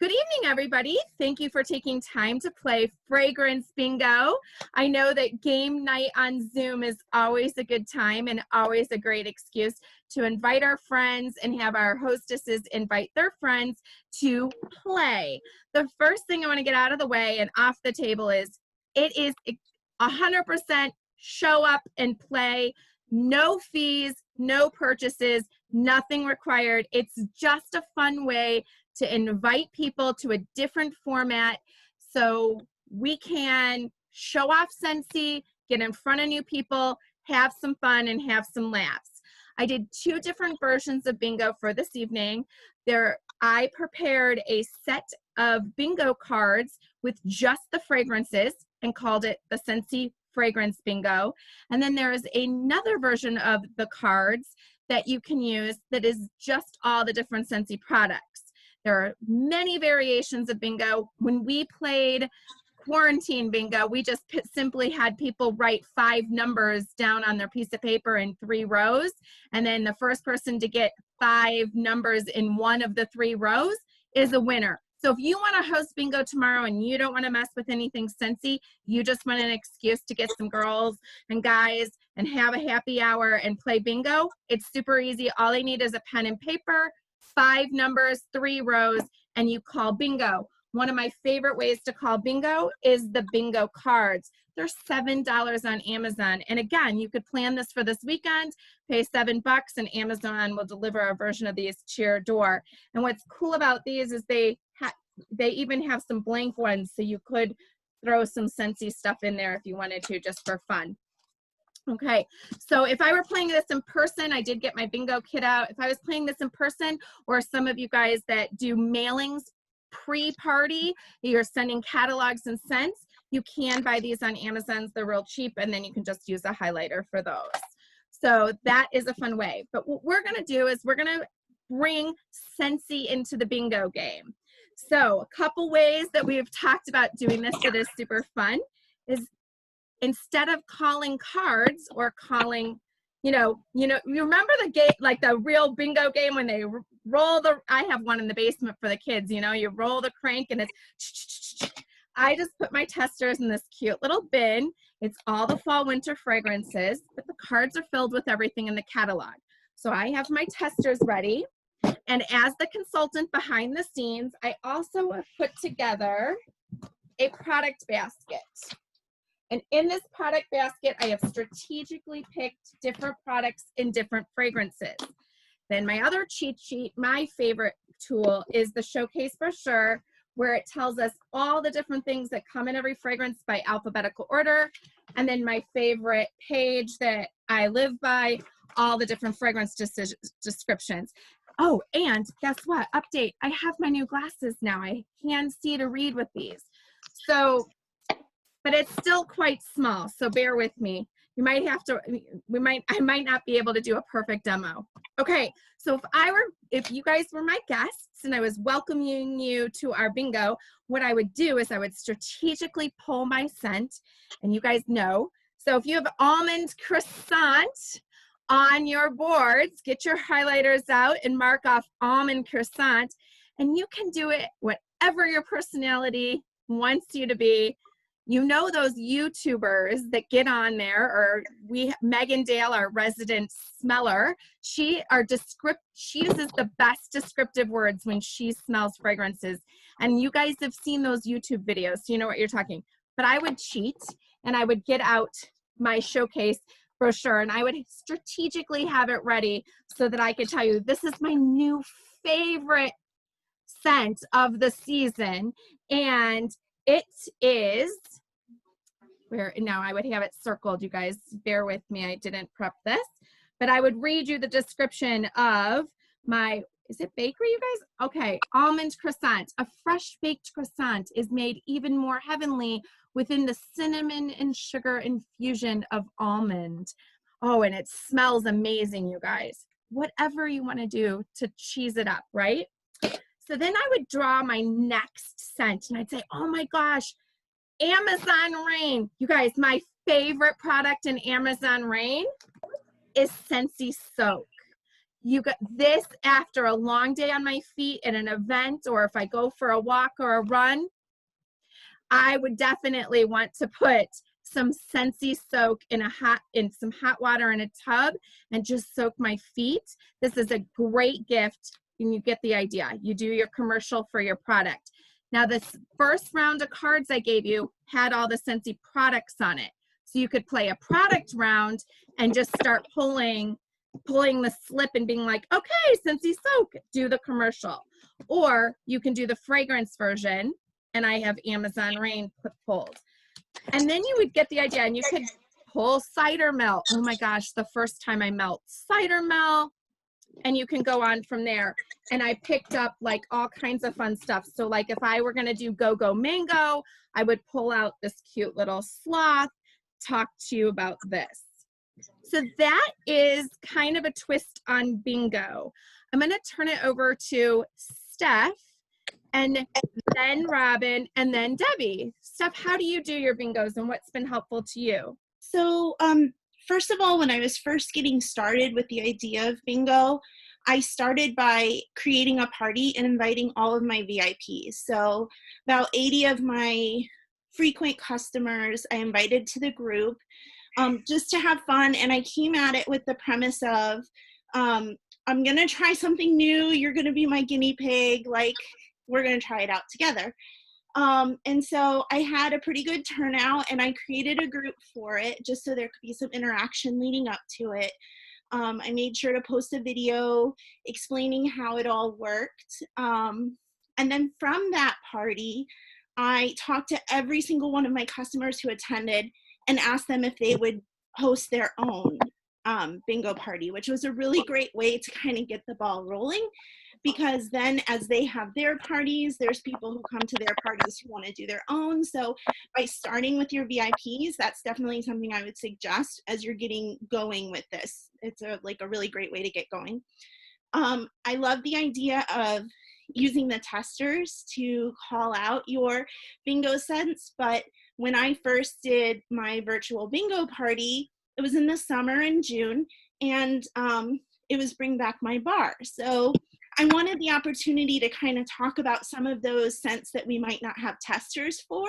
Good evening, everybody. Thank you for taking time to play Fragrance Bingo. I know that game night on Zoom is always a good time and always a great excuse to invite our friends and have our hostesses invite their friends to play. The first thing I want to get out of the way and off the table is it is 100% show up and play. No fees, no purchases, nothing required. It's just a fun way to invite people to a different format so we can show off Scentsy, get in front of new people, have some fun, and have some laughs. I did 2 different versions of bingo for this evening. I prepared a set of bingo cards with just the fragrances and called it the Scentsy Fragrance Bingo. And then there is another version of the cards that you can use that is just all the different Scentsy products. There are many variations of bingo. When we played quarantine bingo, we just simply had people write 5 numbers down on their piece of paper in 3 rows. And then the first person to get 5 numbers in one of the 3 rows is a winner. So if you want to host bingo tomorrow and you don't want to mess with anything Scentsy, you just want an excuse to get some girls and guys and have a happy hour and play bingo, it's super easy. All I need is a pen and paper, 5 numbers, 3 rows, and you call bingo. One of my favorite ways to call bingo is the bingo cards. They're $7 on Amazon. And again, you could plan this for this weekend, pay $7 and Amazon will deliver a version of these to your door. And what's cool about these is they even have some blank ones, so you could throw some Scentsy stuff in there if you wanted to, just for fun. Okay, so if I were playing this in person, I did get my bingo kit out. If I was playing this in person, or some of you guys that do mailings pre-party, you're sending catalogs and scents, you can buy these on Amazon. They're real cheap, and then you can just use a highlighter for those. So that is a fun way. But what we're gonna do is we're gonna bring Scentsy into the bingo game. So a couple ways that we've talked about doing this that is super fun is, instead of calling cards or calling, you remember the game, like the real bingo game when they roll I have one in the basement for the kids, you roll the crank and it's, I just put my testers in this cute little bin. It's all the fall winter fragrances, but the cards are filled with everything in the catalog. So I have my testers ready. And as the consultant behind the scenes, I also have put together a product basket. And in this product basket, I have strategically picked different products in different fragrances. Then my other cheat sheet, my favorite tool, is the Showcase Brochure, where it tells us all the different things that come in every fragrance by alphabetical order. And then my favorite page that I live by, all the different fragrance descriptions. Oh, and guess what? Update. I have my new glasses now. I can see to read with these. So, but it's still quite small, so bear with me. You might have to, I might not be able to do a perfect demo. Okay, so if you guys were my guests and I was welcoming you to our bingo, what I would do is I would strategically pull my scent, and you guys know. So if you have almond croissant on your boards, get your highlighters out and mark off almond croissant, and you can do it whatever your personality wants you to be. You know those YouTubers that get on there, or Megan Dale, our resident smeller, she uses the best descriptive words when she smells fragrances. And you guys have seen those YouTube videos, so you know what you're talking. But I would cheat, and I would get out my Showcase Brochure, and I would strategically have it ready so that I could tell you, this is my new favorite scent of the season. And it is, now I would have it circled, you guys bear with me, I didn't prep this, but I would read you the description of my, is it bakery, you guys? Okay, almond croissant. A fresh baked croissant is made even more heavenly within the cinnamon and sugar infusion of almond. Oh, and it smells amazing, you guys. Whatever you want to do to cheese it up, right? So then I would draw my next scent, and I'd say, oh my gosh, Amazon Rain. You guys, my favorite product in Amazon Rain is Scentsy Soak. You got this after a long day on my feet at an event, or if I go for a walk or a run, I would definitely want to put some Scentsy soak in some hot water in a tub and just soak my feet. This is a great gift, and you get the idea. You do your commercial for your product. Now, this first round of cards I gave you had all the Scentsy products on it. So you could play a product round and just start pulling the slip and being like, okay, Scentsy soak, do the commercial. Or you can do the fragrance version, and I have Amazon Rain pulled. And then you would get the idea, and you could pull cider melt. Oh my gosh, the first time I melt cider melt, and you can go on from there. And I picked up like all kinds of fun stuff. So like if I were gonna do Go-Go Mango, I would pull out this cute little sloth, talk to you about this. So that is kind of a twist on bingo. I'm gonna turn it over to Steph, and then Robin, and then Debbie. Steph, how do you do your bingos, and what's been helpful to you? So, first of all, when I was first getting started with the idea of bingo, I started by creating a party and inviting all of my VIPs. So about 80 of my frequent customers I invited to the group, just to have fun. And I came at it with the premise of, I'm going to try something new. You're going to be my guinea pig. Like, we're going to try it out together. And so I had a pretty good turnout, and I created a group for it just so there could be some interaction leading up to it. I made sure to post a video explaining how it all worked. And then from that party, I talked to every single one of my customers who attended and asked them if they would host their own bingo party, which was a really great way to kind of get the ball rolling. Because then as they have their parties, there's people who come to their parties who want to do their own. So by starting with your VIPs, that's definitely something I would suggest as you're getting going with this. It's a really great way to get going. I love the idea of using the testers to call out your bingo scents, but when I first did my virtual bingo party, it was in the summer in June, and it was Bring Back My Bar. So I wanted the opportunity to kind of talk about some of those scents that we might not have testers for,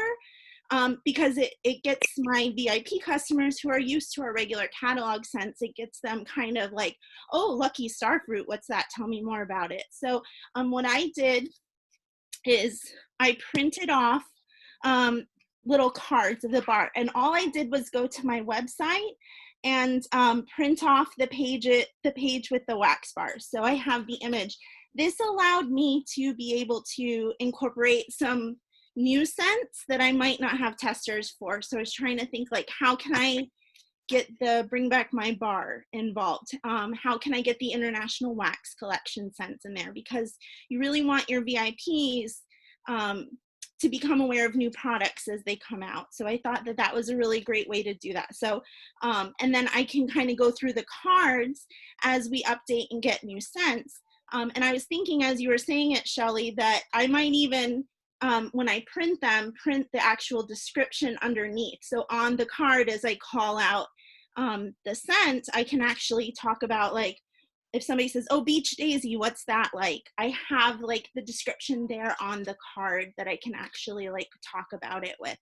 because it gets my VIP customers who are used to our regular catalog scents, it gets them kind of like, oh, Lucky Starfruit, what's that? Tell me more about it. So what I did is I printed off little cards of the bar, and all I did was go to my website and print off the page with the wax bars. So I have the image. This allowed me to be able to incorporate some new scents that I might not have testers for. So I was trying to think like, how can I get the Bring Back My Bar involved? How can I get the International Wax Collection scents in there? Because you really want your VIPs to become aware of new products as they come out. So I thought that was a really great way to do that. So, and then I can kind of go through the cards as we update and get new scents. And I was thinking, as you were saying it, Shelly, that I might even, when I print them, print the actual description underneath. So on the card, as I call out the scent, I can actually talk about, like, if somebody says, oh, Beach Daisy, what's that like? I have like the description there on the card that I can actually like talk about it with.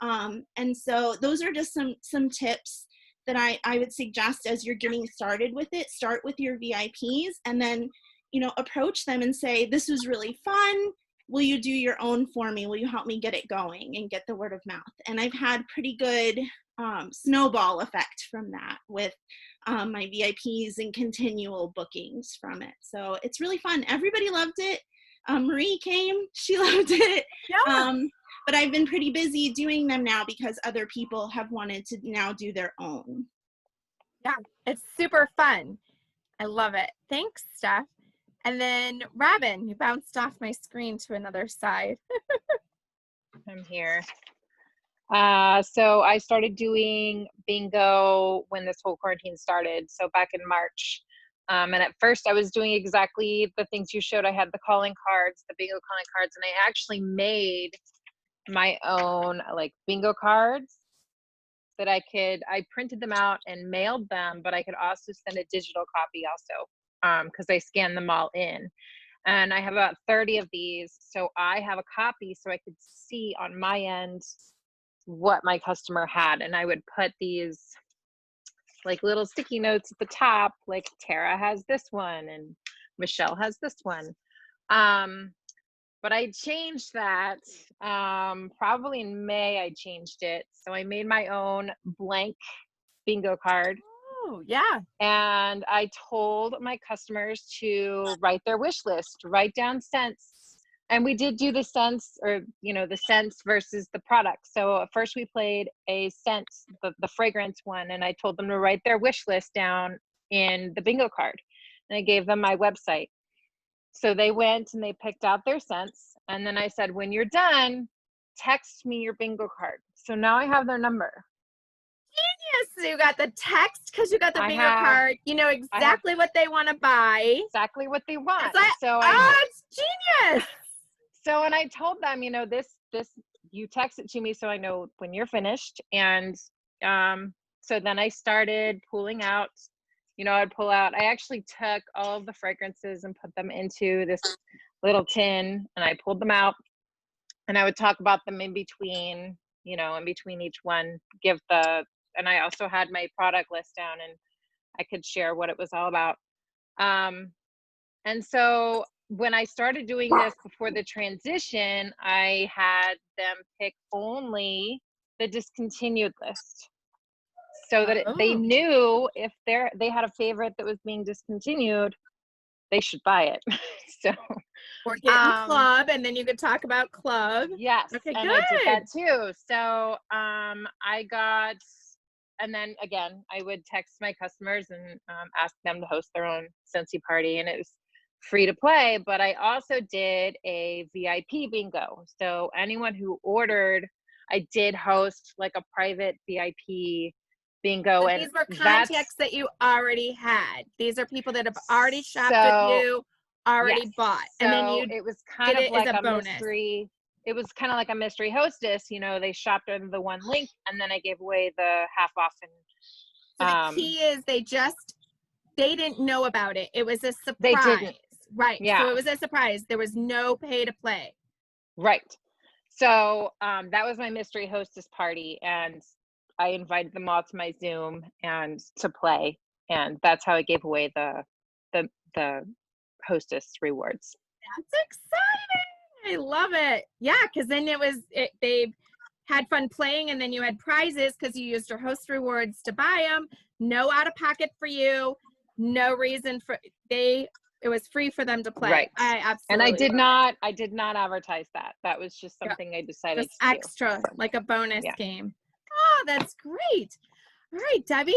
And so those are just some tips that I would suggest as you're getting started with it. Start with your VIPs and then, approach them and say, this was really fun. Will you do your own for me? Will you help me get it going and get the word of mouth? And I've had pretty good snowball effect from that with my VIPs and continual bookings from it. So it's really fun. Everybody loved it. Marie came, she loved it. Yeah. But I've been pretty busy doing them now because other people have wanted to now do their own. Yeah, it's super fun. I love it. Thanks, Steph. And then Robin, you bounced off my screen to another side. I'm here. So I started doing bingo when this whole quarantine started, so back in March. And at first I was doing exactly the things you showed. I had the calling cards, the bingo calling cards, and I actually made my own like bingo cards that I printed them out and mailed them, but I could also send a digital copy also. because I scan them all in. And I have about 30 of these. So I have a copy so I could see on my end what my customer had. And I would put these like little sticky notes at the top, like Tara has this one and Michelle has this one. But I changed that, probably in May I changed it. So I made my own blank bingo card. Oh, yeah. And I told my customers to write their wish list, write down scents. And we did do the scents, or, you know, the scents versus the product. So at first we played a scent, the fragrance one, and I told them to write their wish list down in the bingo card. And I gave them my website. So they went and they picked out their scents. And then I said, when you're done, text me your bingo card. So now I have their number. Genius. So you got the text because you got the I bingo have- card. You know exactly what they want to buy. Exactly what they want. It's like, So it's genius. So, and I told them, you know, this, you text it to me so I know when you're finished. And so then I started pulling out, you know, I'd pull out, I actually took all of the fragrances and put them into this little tin, and I pulled them out, and I would talk about them in between, you know, in between each one, and I also had my product list down, and I could share what it was all about. And so when I started doing this before the transition, I had them pick only the discontinued list, so that they knew if they had a favorite that was being discontinued, they should buy it. So, or get in club, and then you could talk about club. Yes. Okay, and good. I did that too. So I got, and then again, I would text my customers and ask them to host their own Scentsy party, and it was free to play. But I also did a VIP bingo. So anyone who ordered, I did host like a private VIP bingo. So and these were contacts that you already had. These are people that have already shopped with you, already bought, and then you it was kind of it like as a a bonus. mystery. It was kind of like a mystery hostess. You know, they shopped under the one link, and then I gave away the half off. And so the key is they didn't know about it. It was a surprise. They didn't. Right. Yeah. So it was a surprise. There was no pay to play. Right. So that was my mystery hostess party, and I invited them all to my Zoom and to play, and that's how I gave away the hostess rewards. That's exciting. I love it. Yeah, because then they had fun playing, and then you had prizes because you used your host rewards to buy them. No out of pocket for you. No reason for it was free for them to play. Right. I absolutely. And I did not advertise that. That was just something I decided just to do. extra, like a bonus Yeah. game. Oh, that's great. All right, Debbie,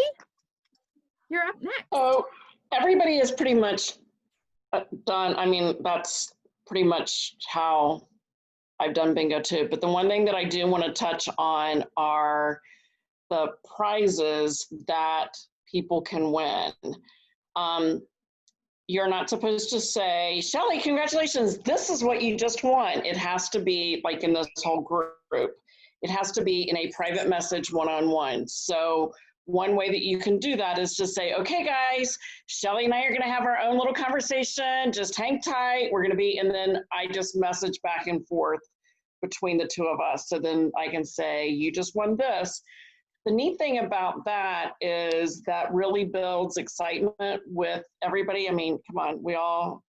you're up next. Oh, everybody is pretty much done. I mean, that's pretty much how I've done bingo too. But the one thing that I do want to touch on are the prizes that people can win. You're not supposed to say, Shelly, congratulations, this is what you just won. It has to be like in this whole group. It has to be in a private message one-on-one. So one way that you can do that is to say, okay, guys, Shelly and I are going to have our own little conversation. Just hang tight. We're going to be, and then I just message back and forth between the two of us. So then I can say, you just won this. The neat thing about that is that really builds excitement with everybody. I mean, come on, we all,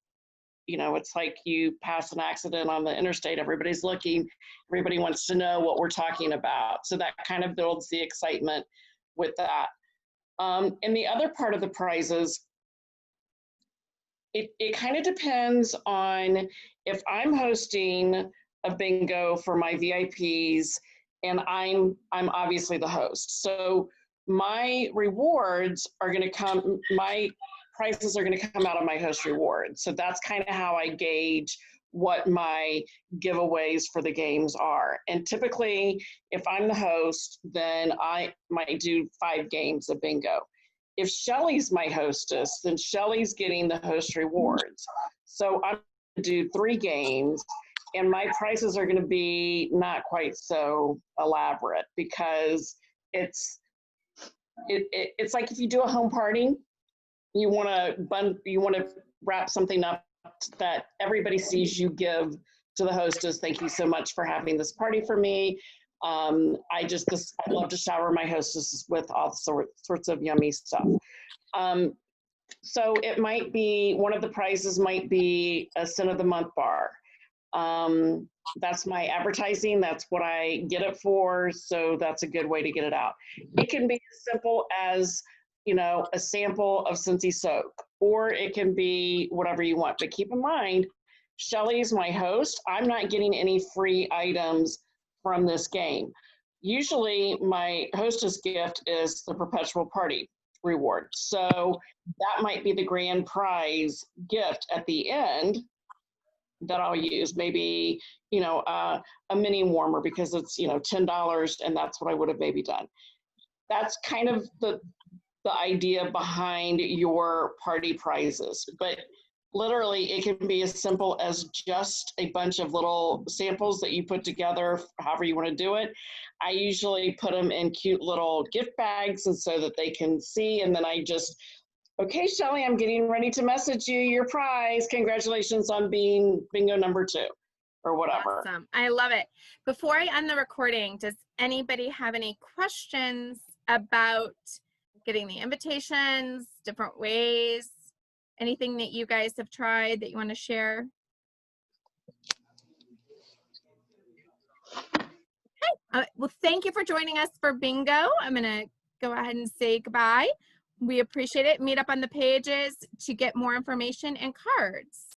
you know, it's like you pass an accident on the interstate, everybody's looking, everybody wants to know what we're talking about. So that kind of builds the excitement with that. And the other part of the prizes, it kind of depends on if I'm hosting a bingo for my VIPs and I'm obviously the host. So my rewards are going to come, my prizes are going to come out of my host rewards. So that's kind of how I gauge what my giveaways for the games are. And typically, if I'm the host, then I might do 5 games of bingo. If Shelly's my hostess, then Shelly's getting the host rewards. So I'm going to do 3 games, and my prices are going to be not quite so elaborate because it's like if you do a home party, you want to wrap something up that everybody sees you give to the hostess. Thank you so much for having this party for me. I love to shower my hostess with all sorts of yummy stuff. So it might be, one of the prizes might be a Sin of the Month bar. That's my advertising. That's what I get it for. So that's a good way to get it out. It can be as simple as, you know, a sample of Scentsy soap, or it can be whatever you want. But keep in mind, Shelly's my host. I'm not getting any free items from this game. Usually my hostess gift is the perpetual party reward. So that might be the grand prize gift at the end that I'll use. Maybe, you know, a mini warmer, because it's, you know, $10, and that's what I would have maybe done. That's kind of the idea behind your party prizes. But literally, it can be as simple as just a bunch of little samples that you put together, however you want to do it. I usually put them in cute little gift bags, and so that they can see, and then I just, okay, Shelly, I'm getting ready to message you your prize. Congratulations on being bingo number 2, or whatever. Awesome. I love it. Before I end the recording, does anybody have any questions about getting the invitations, different ways, anything that you guys have tried that you want to share? Okay. Well, thank you for joining us for bingo. I'm going to go ahead and say goodbye. We appreciate it. Meet up on the pages to get more information and cards.